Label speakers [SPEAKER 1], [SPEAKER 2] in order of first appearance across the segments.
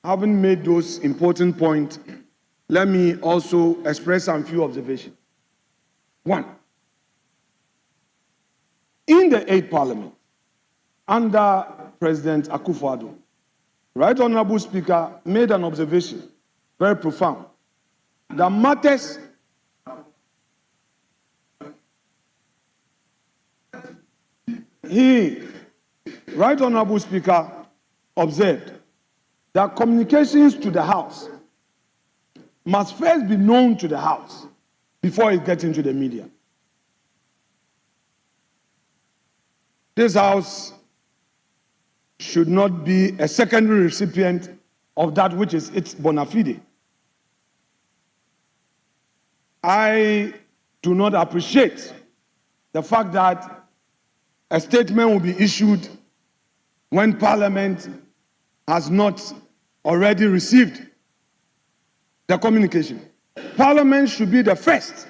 [SPEAKER 1] having made those important points, let me also express some few observations. One, in the 8th Parliament, under President Akufo-Addo, Right Honorable Speaker made an observation, very profound, that matters Right Honorable Speaker observed that communications to the House must first be known to the House before it gets into the media. This House should not be a secondary recipient of that which is its bona fide. I do not appreciate the fact that a statement will be issued when Parliament has not already received the communication. Parliament should be the first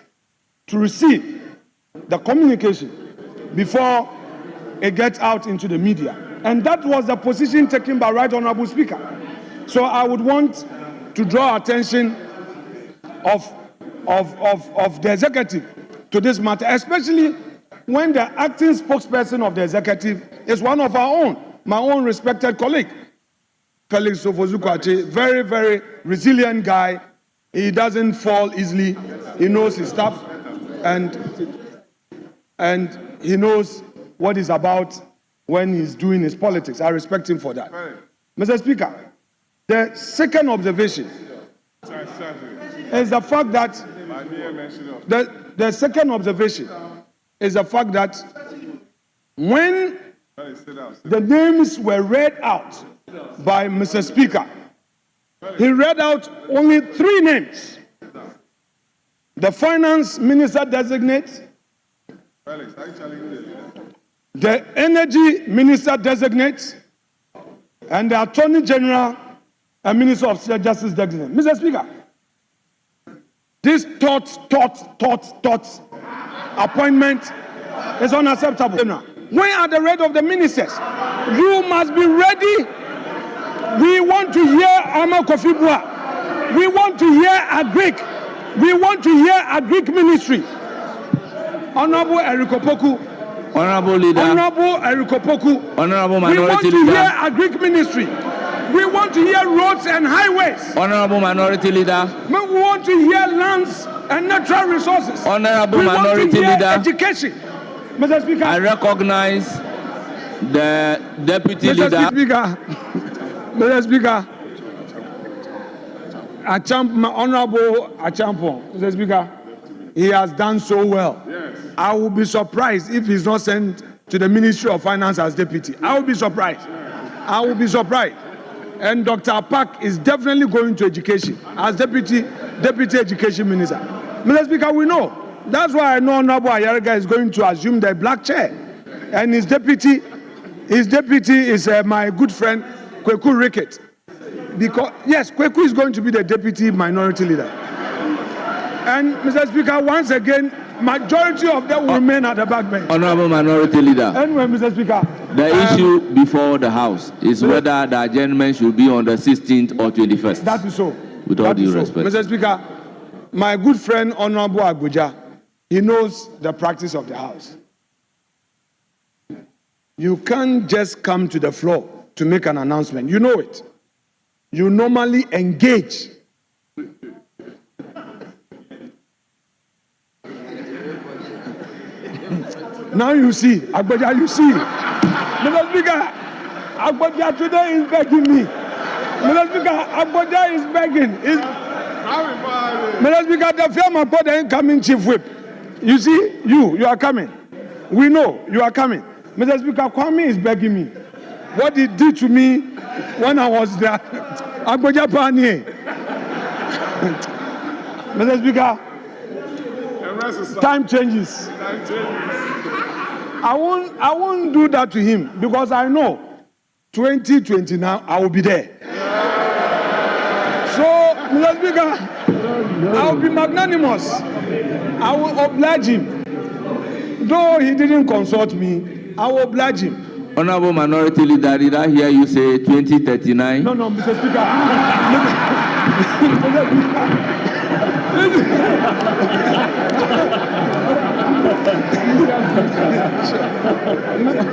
[SPEAKER 1] to receive the communication before it gets out into the media. And that was the position taken by Right Honorable Speaker. So I would want to draw attention of the executive to this matter, especially when the acting spokesperson of the executive is one of our own, my own respected colleague, Felix Sofozu-Kwakye, very, very resilient guy. He doesn't fall easily. He knows his stuff, and he knows what he's about when he's doing his politics. I respect him for that. Mr. Speaker, the second observation is the fact that the second observation is the fact that when the names were read out by Mr. Speaker, he read out only 3 names. The finance minister designate, the energy minister designate, and the attorney general and minister of justice designate. Mr. Speaker, this thought appointment is unacceptable. When are the rest of the ministers? You must be ready. We want to hear Ama Kofi Bua. We want to hear Agric. We want to hear Agric ministry. Honorable Eric Opoku.
[SPEAKER 2] Honorable Leader.
[SPEAKER 1] Honorable Eric Opoku.
[SPEAKER 2] Honorable Minority
[SPEAKER 1] Leader. We want to
[SPEAKER 2] Leader.
[SPEAKER 1] hear Agric ministry. We want to hear roads and highways.
[SPEAKER 2] Honorable Minority Leader.
[SPEAKER 1] We want to hear lands and natural resources.
[SPEAKER 2] Honorable Minority Leader.
[SPEAKER 1] Education. Mr. Speaker.
[SPEAKER 2] I recognize the Deputy Leader.
[SPEAKER 1] Mr. Speaker. Honorable Achampo, Mr. Speaker, he has done so well. Yes. I will be surprised if he's not sent to the Ministry of Finance as deputy. I will be surprised. I will be surprised. And Dr. Apak is definitely going to education as deputy education minister. Mr. Speaker, we know. That's why I know Honorable Ayariga is going to assume the black chair. And his deputy is my good friend, Kweku Rickett. Because, yes, Kweku is going to be the deputy minority leader. And, Mr. Speaker, once again, majority of them will remain at the back bench.
[SPEAKER 2] Honorable Minority Leader.
[SPEAKER 1] Anyway, Mr. Speaker.
[SPEAKER 2] The issue before the House is whether the adjournment should be on the 16th or 21st.
[SPEAKER 1] That is so.
[SPEAKER 2] With all due respect.
[SPEAKER 1] Mr. Speaker, my good friend, Honorable Abuja, he knows the practice of the House. You can't just come to the floor to make an announcement. You know it. You normally engage. Now you see, Agbaja, you see. Mr. Speaker, Agbaja today is begging me. Mr. Speaker, Agbaja is begging. Mr. Speaker, the firm of the incoming chief whip. You see, you are coming. We know you are coming. Mr. Speaker, Kwame is begging me. What he did to me when I was there. Agbaja Pani. Mr. Speaker, time changes. I won't do that to him because I know 2020 now I will be there. So, Mr. Speaker, I will be magnanimous. I will oblige him. Though he didn't consult me, I will oblige him.
[SPEAKER 2] Honorable Minority Leader, did I hear you say 2039?
[SPEAKER 1] No, Mr. Speaker.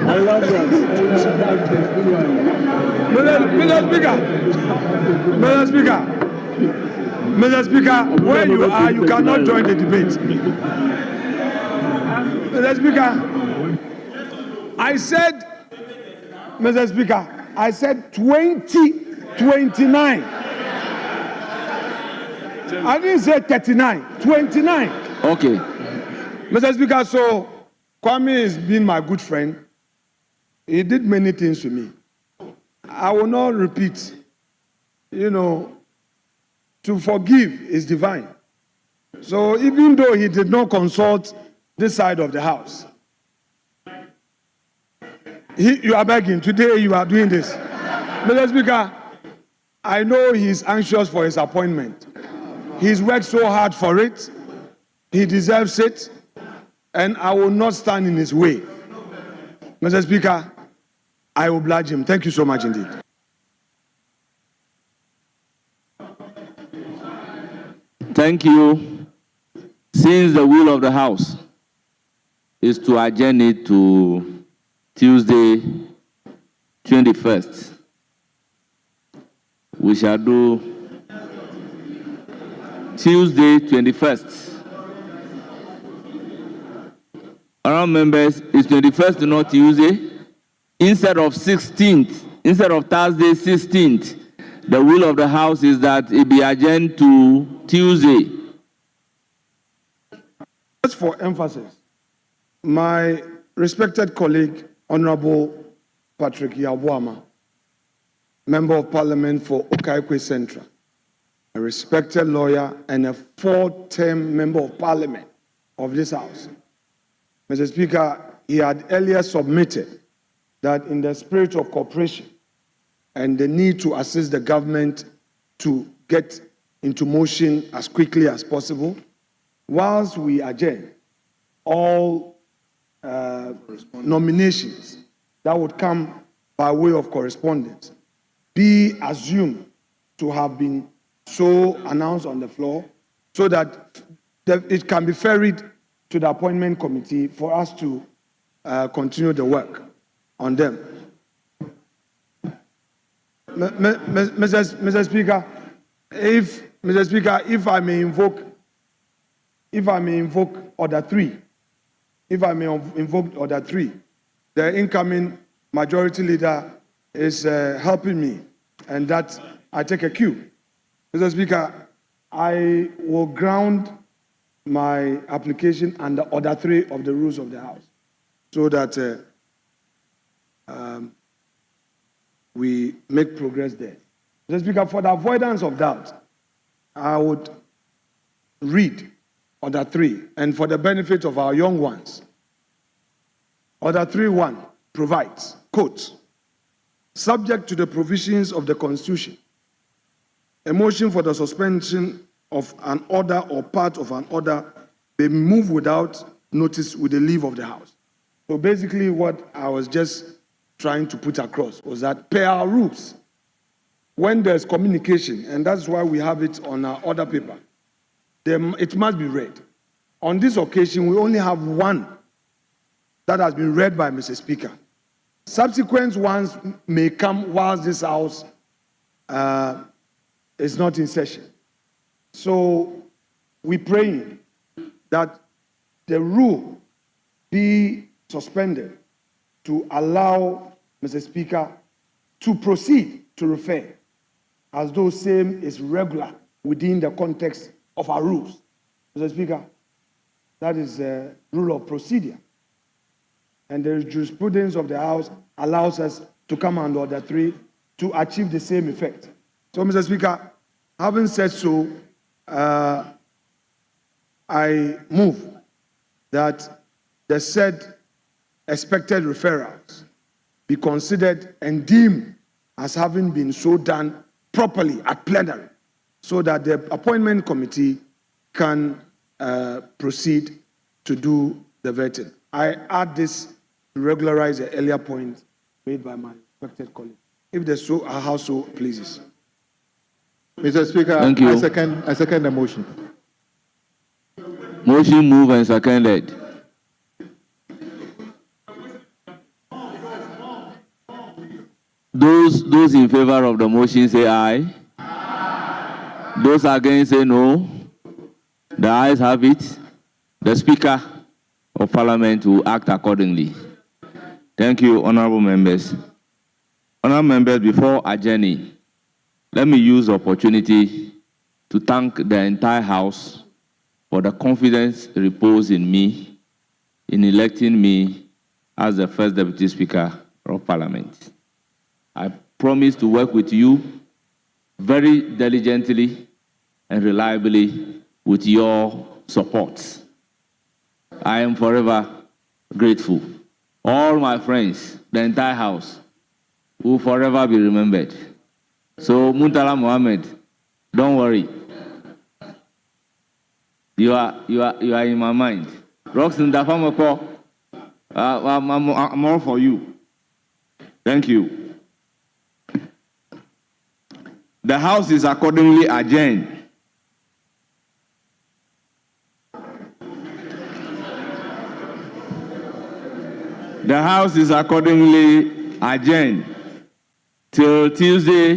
[SPEAKER 3] I love that.
[SPEAKER 1] Mr. Speaker, where you are, you cannot join the debate. Mr. Speaker, I said, Mr. Speaker, I said 2029. I didn't say 39, 29.
[SPEAKER 2] Okay.
[SPEAKER 1] Mr. Speaker, so Kwame has been my good friend. He did many things to me. I will not repeat. You know, to forgive is divine. So even though he did not consult this side of the house, you are begging. Today you are doing this. Mr. Speaker, I know he's anxious for his appointment. He's worked so hard for it. He deserves it. And I will not stand in his way. Mr. Speaker, I oblige him. Thank you so much indeed.
[SPEAKER 2] Thank you. Since the will of the House is to adjourn it to Tuesday, 21st, we shall do Tuesday, 21st. Honourable members, is 21st not Tuesday? Instead of 16th, instead of Thursday, 16th, the will of the House is that it be adjourned to Tuesday.
[SPEAKER 1] Just for emphasis, my respected colleague, Honorable Patrick Yabuama, Member of Parliament for Okaikwe Central, a respected lawyer and a four-term Member of Parliament of this House. Mr. Speaker, he had earlier submitted that in the spirit of cooperation and the need to assist the government to get into motion as quickly as possible, whilst we adjourn all nominations that would come by way of correspondence be assumed to have been so announced on the floor so that it can be ferried to the appointment committee for us to continue the work on them. Mr. Speaker, if I may invoke Order 3, the incoming majority leader is helping me, and that I take a cue. Mr. Speaker, I will ground my application under Order 3 of the rules of the House, so that we make progress there. Mr. Speaker, for the avoidance of doubt, I would read Order 3, and for the benefit of our young ones, Order 3.1 provides, quote, subject to the provisions of the Constitution, a motion for the suspension of an order or part of an order may be moved without notice with the leave of the House. So basically what I was just trying to put across was that per our rules, when there's communication, and that's why we have it on our order paper, it must be read. On this occasion, we only have one that has been read by Mr. Speaker. Subsequent ones may come whilst this House is not in session. So we pray that the rule be suspended to allow Mr. Speaker to proceed to refer as though same is regular within the context of our rules. Mr. Speaker, that is the rule of procedure. And the jurisprudence of the House allows us to come under Order 3 to achieve the same effect. So, Mr. Speaker, having said so, I move that the said expected referrals be considered and deemed as having been so done properly at plenary, so that the appointment committee can proceed to do the vetting. I add this to regularize the earlier point made by my respected colleague. If the House so pleases.
[SPEAKER 3] Mr. Speaker,
[SPEAKER 2] Thank you.
[SPEAKER 3] I second the motion.
[SPEAKER 2] Motion moved and seconded. Those in favor of the motion say aye. Those against say no. The ayes have it. The Speaker of Parliament will act accordingly. Thank you, honorable members. Honorable members, before adjourning, let me use the opportunity to thank the entire House for the confidence reposed in me in electing me as the first Deputy Speaker of Parliament. I promise to work with you very diligently and reliably with your support. I am forever grateful. All my friends, the entire House, will forever be remembered. So, Muntala Mohammed, don't worry. You are in my mind. Roxanne Dafamoko, I'm all for you. Thank you. The House is accordingly adjourned. The House is accordingly adjourned till Tuesday,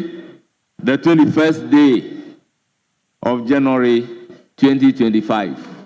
[SPEAKER 2] the 21st day of January 2025.